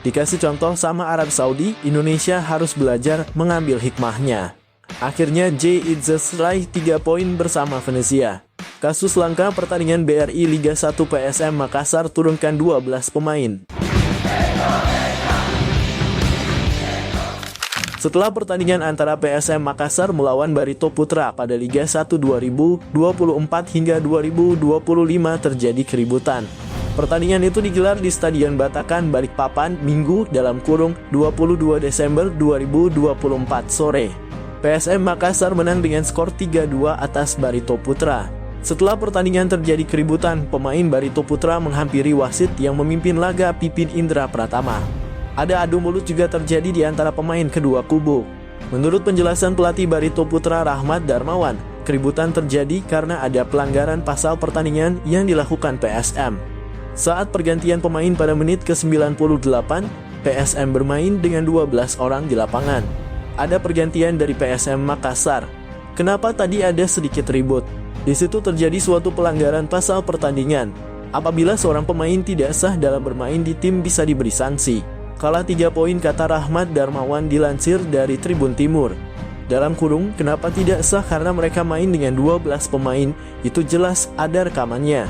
Dikasih contoh sama Arab Saudi, Indonesia harus belajar mengambil hikmahnya. Akhirnya Jay Itzes raih 3 poin bersama Venezia. Kasus langka pertandingan BRI Liga 1 PSM Makassar turunkan 12 pemain. Setelah pertandingan antara PSM Makassar melawan Barito Putra pada Liga 1 2024 hingga 2025 terjadi keributan. Pertandingan itu digelar di Stadion Batakan, Balikpapan, Minggu (22 Desember 2024 sore. PSM Makassar menang dengan skor 3-2 atas Barito Putra. Setelah pertandingan terjadi keributan, pemain Barito Putra menghampiri wasit yang memimpin laga, Pipin Indra Pratama. Ada adu mulut juga terjadi di antara pemain kedua kubu. Menurut penjelasan pelatih Barito Putra Rahmat Darmawan, keributan terjadi karena ada pelanggaran pasal pertandingan yang dilakukan PSM. Saat pergantian pemain pada menit ke-98, PSM bermain dengan 12 orang di lapangan. Ada pergantian dari PSM Makassar. Kenapa tadi ada sedikit ribut? Di situ terjadi suatu pelanggaran pasal pertandingan. Apabila seorang pemain tidak sah dalam bermain di tim bisa diberi sanksi. Kalah 3 poin, kata Rahmat Darmawan dilansir dari Tribun Timur. Dalam kurung, kenapa tidak sah karena mereka main dengan 12 pemain, itu jelas ada rekamannya.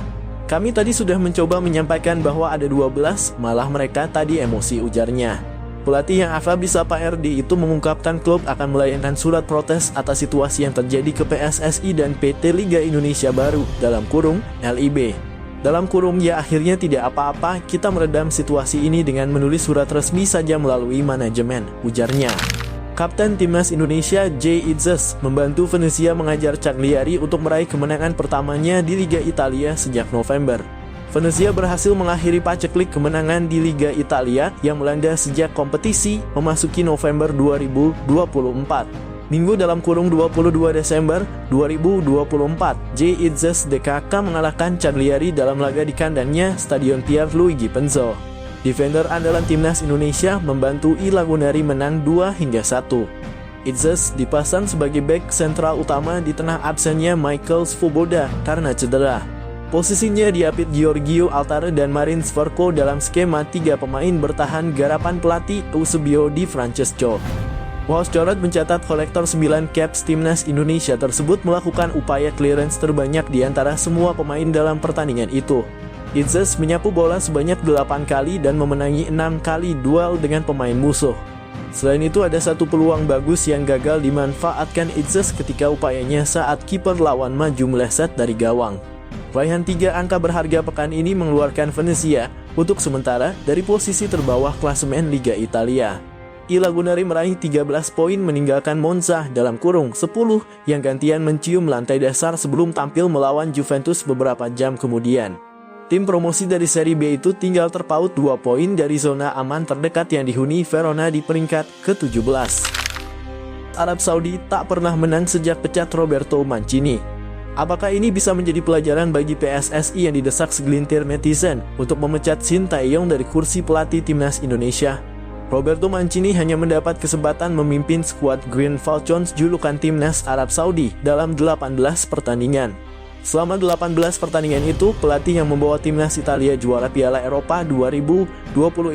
Kami tadi sudah mencoba menyampaikan bahwa ada 12, malah mereka tadi emosi, ujarnya. Pelatih yang akrab disapa RD itu mengungkapkan klub akan melayangkan surat protes atas situasi yang terjadi ke PSSI dan PT Liga Indonesia Baru, dalam kurung, LIB. Dalam kurung, ya akhirnya tidak apa-apa, kita meredam situasi ini dengan menulis surat resmi saja melalui manajemen, ujarnya. Kapten Timnas Indonesia Jay Itzes membantu Venezia mengajar Cagliari untuk meraih kemenangan pertamanya di Liga Italia sejak November. Venezia berhasil mengakhiri paceklik kemenangan di Liga Italia yang melanda sejak kompetisi memasuki November 2024. Minggu dalam kurung 22 Desember 2024, Jay Itzes DKK mengalahkan Cagliari dalam laga di kandangnya Stadion Pierluigi Penzo. Defender andalan Timnas Indonesia membantu I Lagunari menang 2-1. Itzes dipasang sebagai bek sentral utama di tengah absennya Michael Svoboda karena cedera. Posisinya diapit Giorgio Altare dan Marin Sverko dalam skema 3 pemain bertahan garapan pelatih Eusebio Di Francesco. Wojciech mencatat kolektor 9 caps Timnas Indonesia tersebut melakukan upaya clearance terbanyak di antara semua pemain dalam pertandingan itu. Itzes menyapu bola sebanyak 8 kali dan memenangi 6 kali duel dengan pemain musuh. Selain itu ada satu peluang bagus yang gagal dimanfaatkan Itzes ketika upayanya saat kiper lawan maju meleset dari gawang. Raihan 3 angka berharga pekan ini mengeluarkan Venezia untuk sementara dari posisi terbawah klasemen Liga Italia. I Lagunari meraih 13 poin meninggalkan Monza dalam kurung 10 yang gantian mencium lantai dasar sebelum tampil melawan Juventus beberapa jam kemudian. Tim promosi dari Serie B itu tinggal terpaut 2 poin dari zona aman terdekat yang dihuni Verona di peringkat ke-17. Arab Saudi tak pernah menang sejak pecat Roberto Mancini. Apakah ini bisa menjadi pelajaran bagi PSSI yang didesak segelintir netizen untuk memecat Shin Tae-yong dari kursi pelatih Timnas Indonesia? Roberto Mancini hanya mendapat kesempatan memimpin skuad Green Falcons julukan Timnas Arab Saudi dalam 18 pertandingan. Selama 18 pertandingan itu, pelatih yang membawa Timnas Italia juara Piala Eropa 2020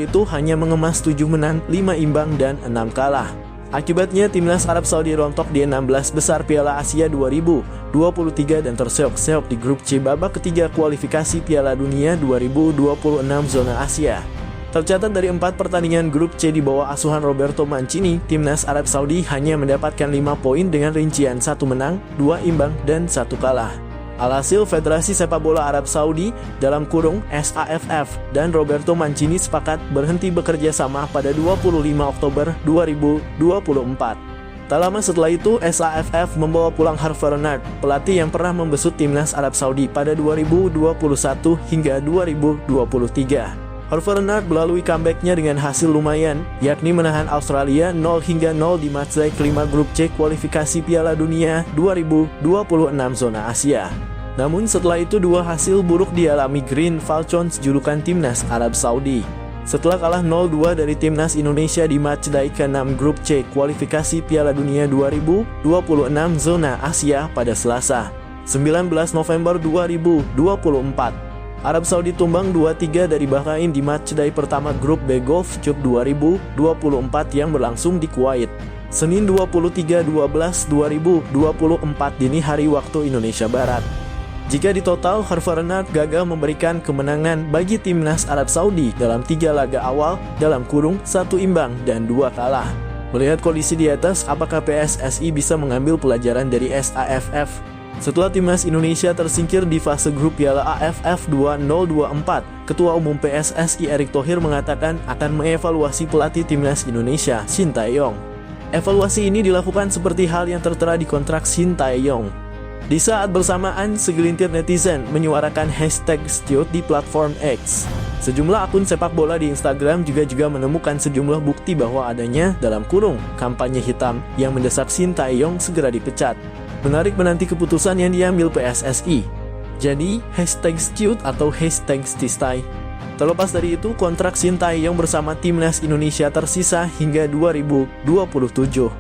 itu hanya mengemas 7 menang, 5 imbang, dan 6 kalah. Akibatnya, Timnas Arab Saudi rontok di 16 besar Piala Asia 2023 dan terseok-seok di grup C babak ketiga kualifikasi Piala Dunia 2026 zona Asia. Tercatat dari 4 pertandingan grup C di bawah asuhan Roberto Mancini, Timnas Arab Saudi hanya mendapatkan 5 poin dengan rincian 1 menang, 2 imbang, dan 1 kalah. Alhasil, Federasi Sepak Bola Arab Saudi dalam kurung SAFF dan Roberto Mancini sepakat berhenti bekerja sama pada 25 Oktober 2024. Tak lama setelah itu, SAFF membawa pulang Hervé Renard, pelatih yang pernah membesut Timnas Arab Saudi pada 2021 hingga 2023. Hervé Renard melalui comebacknya dengan hasil lumayan, yakni menahan Australia 0-0 di matchday kelima grup C kualifikasi Piala Dunia 2026 zona Asia. Namun setelah itu 2 hasil buruk dialami Green Falcons julukan Timnas Arab Saudi. Setelah kalah 0-2 dari Timnas Indonesia di matchday ke-6 grup C kualifikasi Piala Dunia 2026 zona Asia pada Selasa, 19 November 2024. Arab Saudi tumbang 2-3 dari Bahrain di matchday pertama grup B Golf Cup 2024 yang berlangsung di Kuwait, Senin 23/12/2024 dini hari waktu Indonesia Barat. Jika di total, Hervé Renard gagal memberikan kemenangan bagi timnas Arab Saudi dalam 3 laga awal (1 imbang dan 2 kalah). Melihat kondisi di atas, apakah PSSI bisa mengambil pelajaran dari SAFF? Setelah timnas Indonesia tersingkir di fase grup Piala AFF 2024, Ketua Umum PSSI Erick Thohir mengatakan akan mengevaluasi pelatih timnas Indonesia, Shin Tae-yong. Evaluasi ini dilakukan seperti hal yang tertera di kontrak Shin Tae-yong. Di saat bersamaan, segelintir netizen menyuarakan #Steot di platform X. Sejumlah akun sepak bola di Instagram juga menemukan sejumlah bukti bahwa adanya kampanye hitam yang mendesak Shin Tae-yong segera dipecat. Menarik menanti keputusan yang diambil PSSI. Jadi, #Steot atau #Stistai. Terlepas dari itu, kontrak Shin Tae-yong bersama timnas Indonesia tersisa hingga 2027.